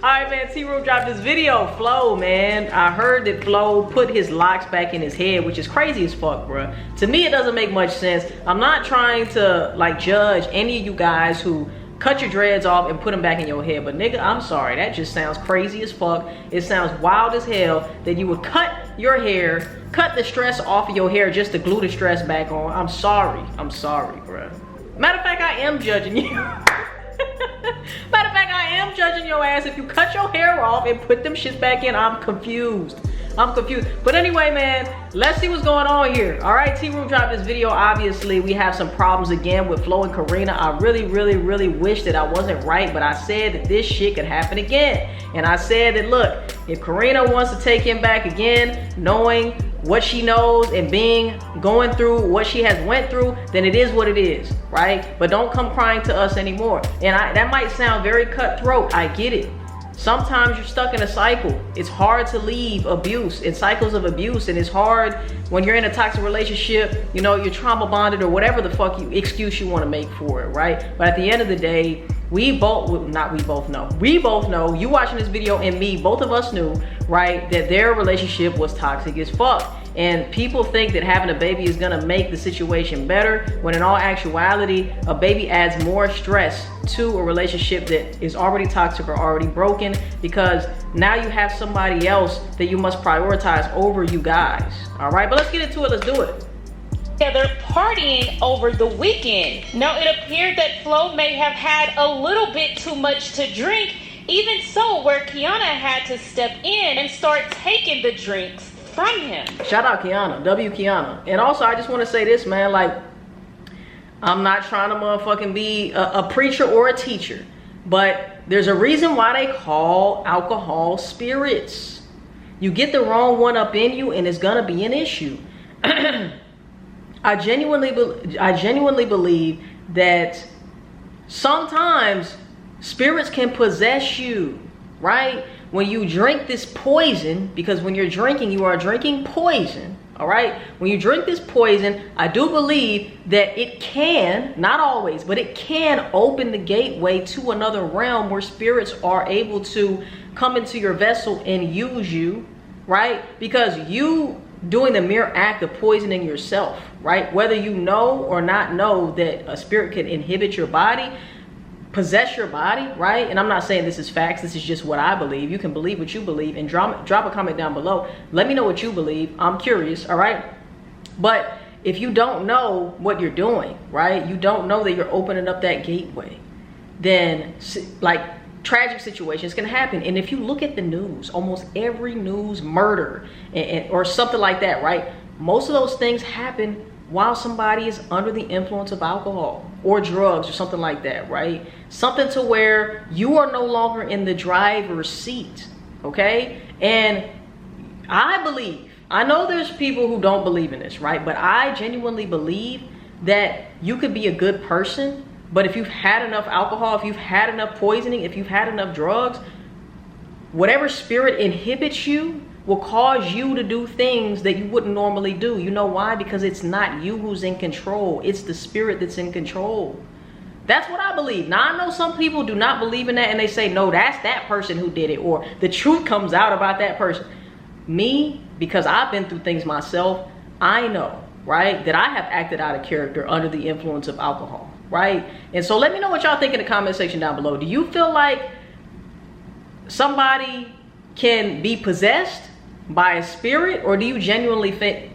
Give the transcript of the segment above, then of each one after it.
Alright man, T-Room dropped this video. Flo, man, I heard that Flo put his locks back in his head, which is crazy as fuck, bruh. To me, it doesn't make much sense. I'm not trying to, like, judge any of you guys who cut your dreads off and put them back in your head, but nigga, I'm sorry, that just sounds crazy as fuck. It sounds wild as hell that you would cut your hair, cut the stress off of your hair just to glue the stress back on. I'm sorry, bruh. Matter of fact, I am judging you. Matter of fact, I am judging your ass if you cut your hair off and put them shits back in. I'm confused. But anyway, man, let's see what's going on here. All right, T-Room dropped this video. Obviously, we have some problems again with Flo and Carena. I really wish that I wasn't right, but I said that this shit could happen again. And I said that, look, if Carena wants to take him back again, knowing what she knows and going through what she has went through, then it is what it is, right? But don't come crying to us anymore. And that might sound very cutthroat. I get it. Sometimes you're stuck in a cycle. It's hard to leave abuse and cycles of abuse, and it's hard when you're in a toxic relationship, you know, you're trauma bonded or whatever the fuck excuse you want to make for it, right? But at the end of the day, we both know, you watching this video and me, both of us knew, right, that their relationship was toxic as fuck. And people think that having a baby is gonna make the situation better, when in all actuality, a baby adds more stress to a relationship that is already toxic or already broken, because now you have somebody else that you must prioritize over you guys. All right, but let's get into it, let's do it. Together partying over the weekend. Now it appeared that Flo may have had a little bit too much to drink, even so where Kiana had to step in and start taking the drinks from him. Shout out Kiana, W Kiana. And also I just want to say this, man, like, I'm not trying to motherfucking be a preacher or a teacher, but there's a reason why they call alcohol spirits. You get the wrong one up in you and it's gonna be an issue. I genuinely believe that sometimes spirits can possess you, right? When you drink this poison, because when you're drinking, you are drinking poison, all right? When you drink this poison, I do believe that it can, not always, but it can open the gateway to another realm where spirits are able to come into your vessel and use you, right? Because you doing the mere act of poisoning yourself, right? Whether you know or not know that a spirit can inhibit your body, possess your body, right? And I'm not saying this is facts, this is just what I believe. You can believe what you believe, and drop a comment down below. Let me know what you believe. I'm curious, all right? But if you don't know what you're doing, right? You don't know that you're opening up that gateway, then like tragic situations can happen. And if you look at the news, almost every news murder or something like that, right? Most of those things happen while somebody is under the influence of alcohol or drugs or something like that, right? Something to where you are no longer in the driver's seat, okay? And I believe, I know there's people who don't believe in this, right? But I genuinely believe that you could be a good person, but if you've had enough alcohol, if you've had enough poisoning, if you've had enough drugs, whatever spirit inhibits you will cause you to do things that you wouldn't normally do. You know why? Because it's not you who's in control. It's the spirit that's in control. That's what I believe. Now, I know some people do not believe in that and they say, no, that's that person who did it, or the truth comes out about that person. Me, because I've been through things myself, I know, right, that I have acted out of character under the influence of alcohol, right? And so let me know what y'all think in the comment section down below. Do you feel like somebody can be possessed by a spirit, or do you genuinely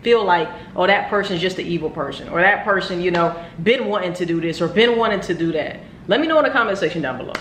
feel like, oh, that person's just an evil person, or that person, you know, been wanting to do this or been wanting to do that? Let me know in the comment section down below.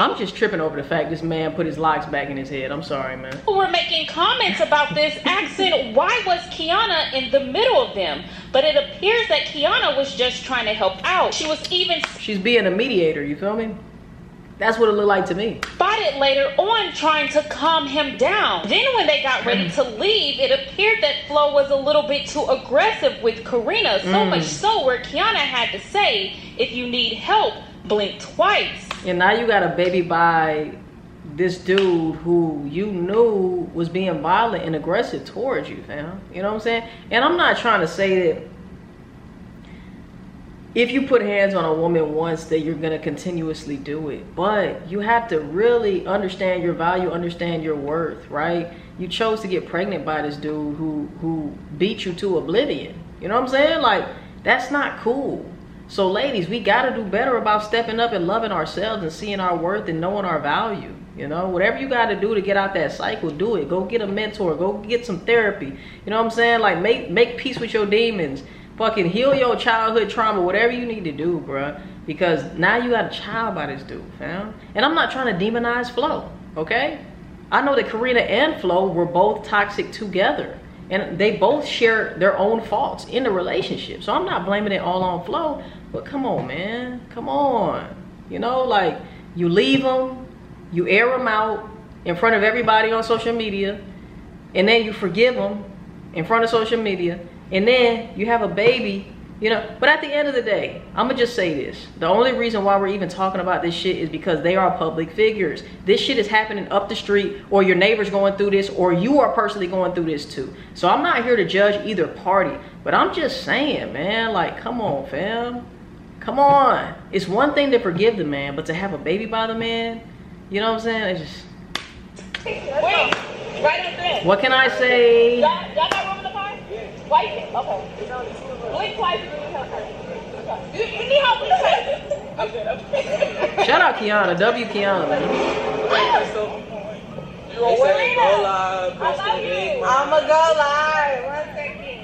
I'm just tripping over the fact this man put his locks back in his head. I'm sorry, man. People were making comments about this, asking why was Kiana in the middle of them? But it appears that Kiana was just trying to help out. She's being a mediator, you feel me? That's what it looked like to me. Spotted later on trying to calm him down. Then when they got ready to leave, it appeared that Flo was a little bit too aggressive with Carena. So much so where Kiana had to say, if you need help, blink twice. And now you got a baby by this dude who you knew was being violent and aggressive towards you, fam. You know what I'm saying? And I'm not trying to say that if you put hands on a woman once, that you're gonna continuously do it. But you have to really understand your value, understand your worth, right? You chose to get pregnant by this dude who beat you to oblivion. You know what I'm saying? Like, that's not cool. So ladies, we gotta do better about stepping up and loving ourselves and seeing our worth and knowing our value. You know, whatever you gotta do to get out that cycle, do it. Go get a mentor, go get some therapy. You know what I'm saying? Like, make peace with your demons. Fucking heal your childhood trauma, whatever you need to do, bruh. Because now you got a child by this dude, fam. And I'm not trying to demonize Flo, okay? I know that Carena and Flo were both toxic together. And they both share their own faults in the relationship. So I'm not blaming it all on Flo. But come on, man. Come on. You know, like, you leave them, you air them out in front of everybody on social media. And then you forgive them in front of social media. And then you have a baby, you know. But at the end of the day, I'm gonna just say this. The only reason why we're even talking about this shit is because they are public figures. This shit is happening up the street, or your neighbor's going through this, or you are personally going through this too. So I'm not here to judge either party, but I'm just saying, man, like, come on, fam. Come on. It's one thing to forgive the man, but to have a baby by the man, you know what I'm saying? It's just... Wait, right up there. What can I say? Y'all got room in the car? White? Okay. Blink twice and then help her. You need help with the Shout out Kiana, W Kiana, man. I'ma go live. 1 second.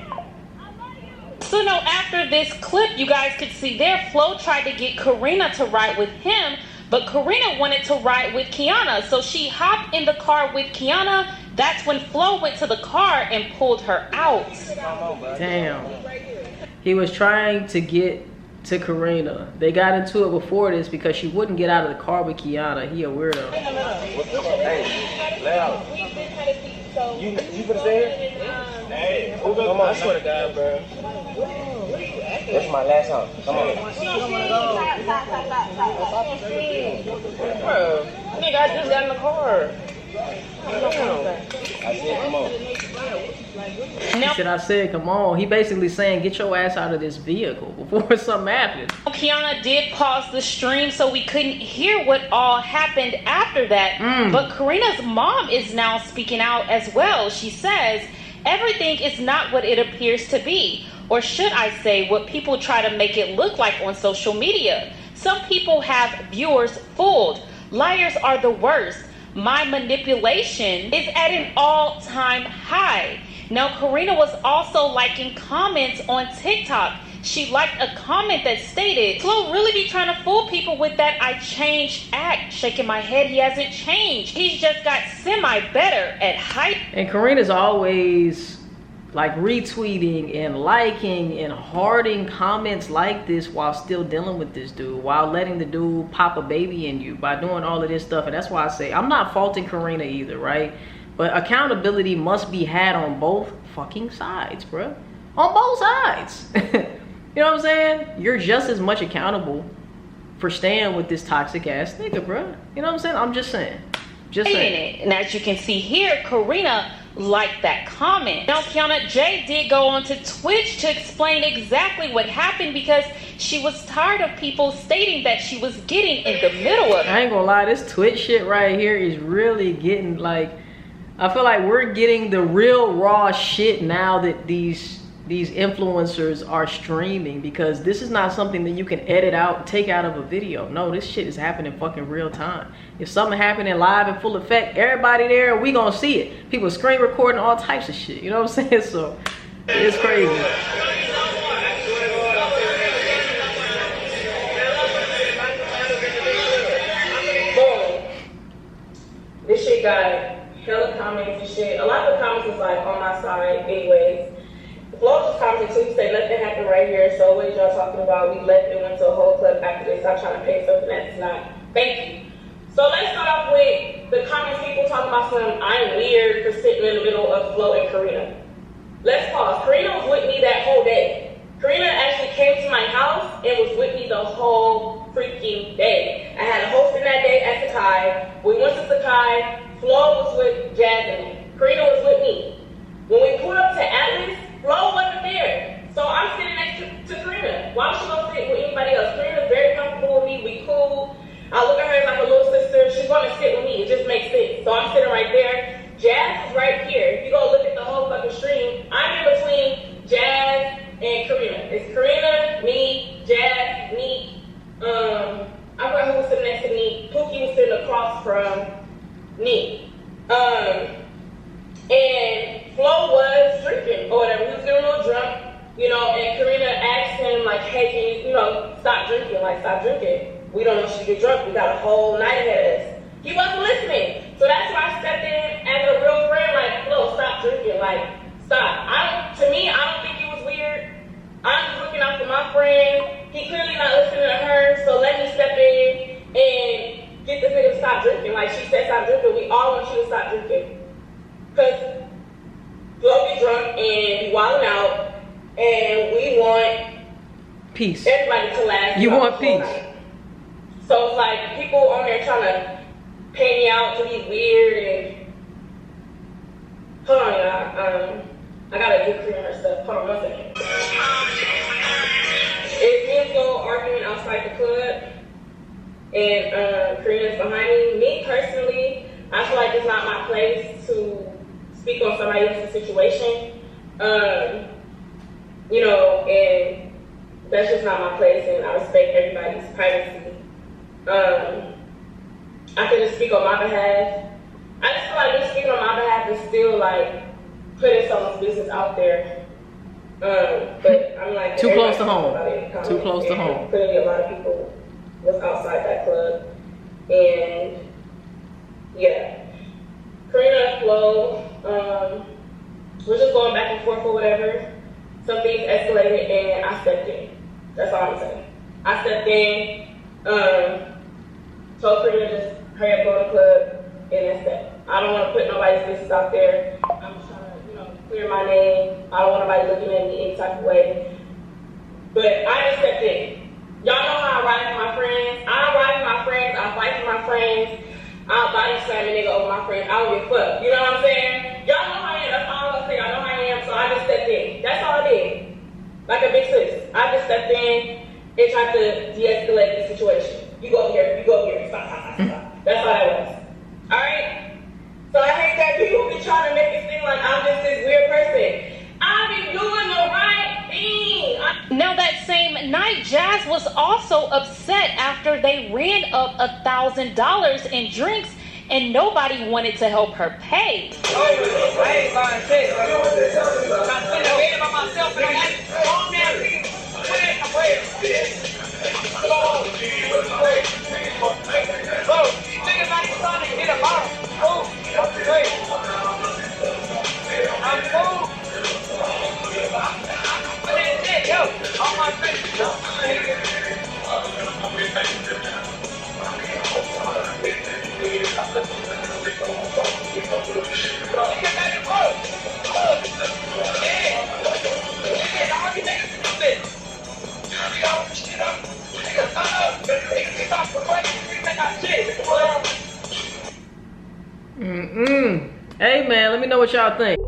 So no, after this clip, you guys could see there, Flo tried to get Carena to ride with him, but Carena wanted to ride with Kiana. So she hopped in the car with Kiana. That's when Flo went to the car and pulled her out. Damn. He was trying to get to Carena. They got into it before this because she wouldn't get out of the car with Kiana. He a weirdo. Hey, lay out. You gonna stay here? Hey, come on, I swear to God, bro. That's my last house. Come on. Bro, nigga, I just got in the car. I said, come on. Shit, I said, come on. He basically saying, get your ass out of this vehicle before something happens. Kiana did pause the stream, so we couldn't hear what all happened after that. But Karena's mom is now speaking out as well. She says, everything is not what it appears to be. Or should I say, what people try to make it look like on social media. Some people have viewers fooled. Liars are the worst. My manipulation is at an all-time high. Now, Carena was also liking comments on TikTok. She liked a comment that stated, Flo really be trying to fool people with that I changed act. Shaking my head, he hasn't changed. He's just got semi-better at hype. And Karena's always like retweeting and liking and hearting comments like this while still dealing with this dude, while letting the dude pop a baby in you by doing all of this stuff. And that's why I say I'm not faulting Carena either, right? But accountability must be had on both fucking sides, bruh. On both sides. You know what I'm saying? You're just as much accountable for staying with this toxic ass nigga, bruh. You know what I'm saying? I'm just saying. Just saying. And as you can see here, Carena liked that comment. Now, Kiannajay did go on to Twitch to explain exactly what happened because she was tired of people stating that she was getting in the middle of it. I ain't gonna lie, this Twitch shit right here is really getting like, I feel like we're getting the real raw shit now that these influencers are streaming, because this is not something that you can edit out, take out of a video. No, this shit is happening fucking real time. If something happening live in full effect, everybody there, we gonna see it. People screen recording all types of shit, you know what I'm saying? So it's crazy. Boom. This shit got hella comments and shit. A lot of the comments was like on my side anyways. Flo just commented too. He said nothing happened right here. So what is y'all talking about? We left and went to a whole club after they stopped trying to pay something that's not. Thank you. So let's start off with the comments people talking about some I'm weird for sitting in the middle of Flo and Carena. Let's pause. Carena was with me that whole day. Carena actually came to my house and was with me the whole freaking day. I had a hosting that day at Sakai. We went to Sakai. Flo was with Jasmine. Carena was with me. When we pulled up to Atlas, Flo wasn't there. So I'm sitting next to Carena. Why would she go sit with anybody else? Karena's very comfortable with me. We cool. I look at her as like a little sister. She's going to sit with me. It just makes sense. So I'm sitting right there. Jazz is right here. If you go look at the whole fucking stream, I'm in between Jazz and Carena. It's Carena, me, Jazz, Neek. I forgot who was sitting next to me. Pookie was sitting across from Neek. And Flo was drinking or whatever. He was getting a little drunk, you know, and Carena asked him, like, hey, can you know, stop drinking? Like, stop drinking. We don't know if she get drunk. We got a whole night ahead of us. He wasn't listening. So that's why I stepped in as a real friend, like, Flo, stop drinking. Like, stop. To me, I don't think it was weird. I'm just looking out for my friend. He clearly not listening to her, so let me step in and get this nigga to stop drinking. Like, she said stop drinking. We all want you to stop drinking. Because Flo be drunk and be wilding out, and we want peace. Everybody to laugh. You want peace. Night. So it's like people on there trying to paint me out to be weird and hold on, y'all. I gotta get Carena her stuff. Hold on 1 second. It's me and Flo arguing outside the club, and Karena's behind me. Me personally, I feel like it's not my place to speak on somebody else's situation. You know, and that's just not my place, and I respect everybody's privacy. I can just speak on my behalf. I just feel like me speaking on my behalf is still like putting someone's business out there. But I'm like too close to home. Too close to home. Clearly, a lot of people was outside that club, and yeah, Carena and Flo, we're just going back and forth or whatever. Some things escalated, and I stepped in. That's all I'm saying. I stepped in, told Carena just hurry up, go to the club, and that's that. I don't want to put nobody's business out there. I'm just trying to, you know, clear my name. I don't want nobody looking at me any type of way. But I just stepped in. Y'all know how I ride with my friends. I ride with my friends. I fight for my friends. I'll body slam a nigga over my friends. I don't give a fuck. You know what I'm saying? Y'all know how I am. That's all I'm gonna say. I know how I am. So I just stepped in. That's all I did. Like a big sis. I just stepped in and tried to de-escalate the situation. You go over here. You go over here. Stop. That's all that was. Alright? So I hate that people be trying to make it seem like I'm just this weird person. I be doing the right thing. Now that same night, Jazz was also upset after they ran up $1,000 in drinks and nobody wanted to help her pay. I ain't buying shit. I'm sitting there by myself and I got calm down. I'm waiting. Oh, niggas not even trying to get a bottle. Oh, wait. I'm cool. But that's it, yo. On my face. Hey man, let me know what y'all think.